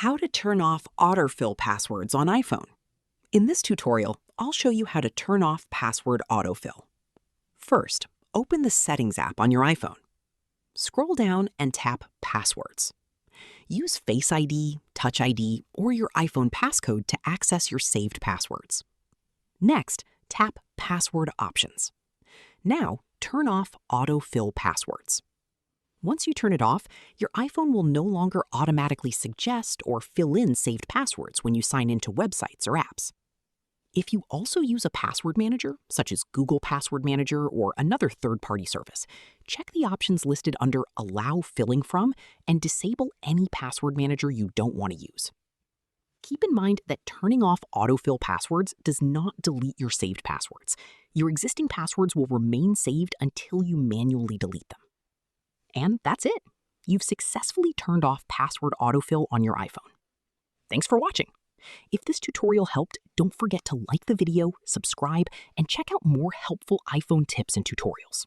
How to turn off autofill passwords on iPhone. In this tutorial, I'll show you how to turn off password autofill. First, open the Settings app on your iPhone. Scroll down and tap Passwords. Use Face ID, Touch ID, or your iPhone passcode to access your saved passwords. Next, tap Password Options. Now, turn off autofill passwords. Once you turn it off, your iPhone will no longer automatically suggest or fill in saved passwords when you sign into websites or apps. If you also use a password manager, such as Google Password Manager or another third-party service, check the options listed under Allow Filling From and disable any password manager you don't want to use. Keep in mind that turning off autofill passwords does not delete your saved passwords. Your existing passwords will remain saved until you manually delete them. And that's it. You've successfully turned off password autofill on your iPhone. Thanks for watching. If this tutorial helped, don't forget to like the video, subscribe, and check out more helpful iPhone tips and tutorials.